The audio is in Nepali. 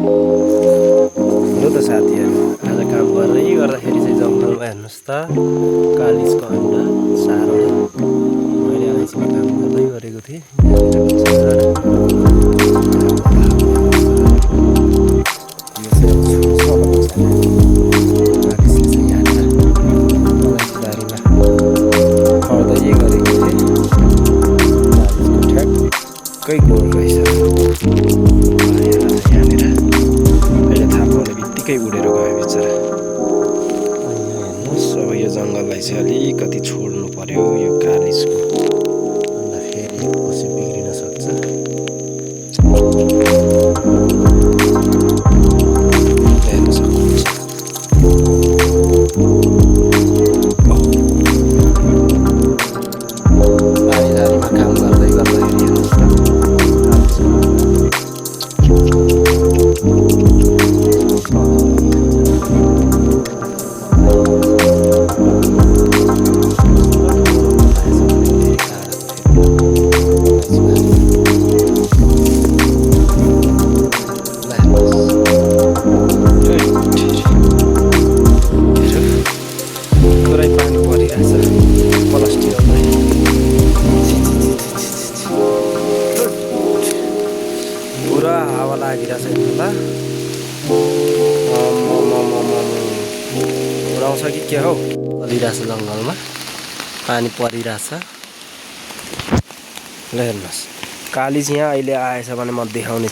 हो त साथीहरू, आज काम गर्दाखेरि चाहिँ जङ्गलमा हेर्नुहोस् त कालिजको अन्डा साह्रो मैले अलैँचीमा काम गर्दै गरेको थिएँ। ठ्याक्कै गोल रहेछ यहाँनिर। अहिले थाहा पाउने बित्तिकै उडेर गयो बिचरा। हेर्नुहोस्, अब यो जङ्गललाई चाहिँ अलिकति छोड्नु पर्यो यो कालिजको, अन्त फेरि पछि बिग्रिन सक्छ। हेर्न सक्नुहुन्छ बारीझारीमा काम गर्दै हेर्नुहोस् त पुरै पानी परिरहेछ प्लास्टिकलाई। पुरा हावा लागिरहेछ हेर्नु त। उडाउँछ कि के हौ, चलिरहेछ जङ्गलमा, पानी परिरहेछ। ल हेर्नुहोस्, कालिज यहाँ अहिले आएछ भने म देखाउने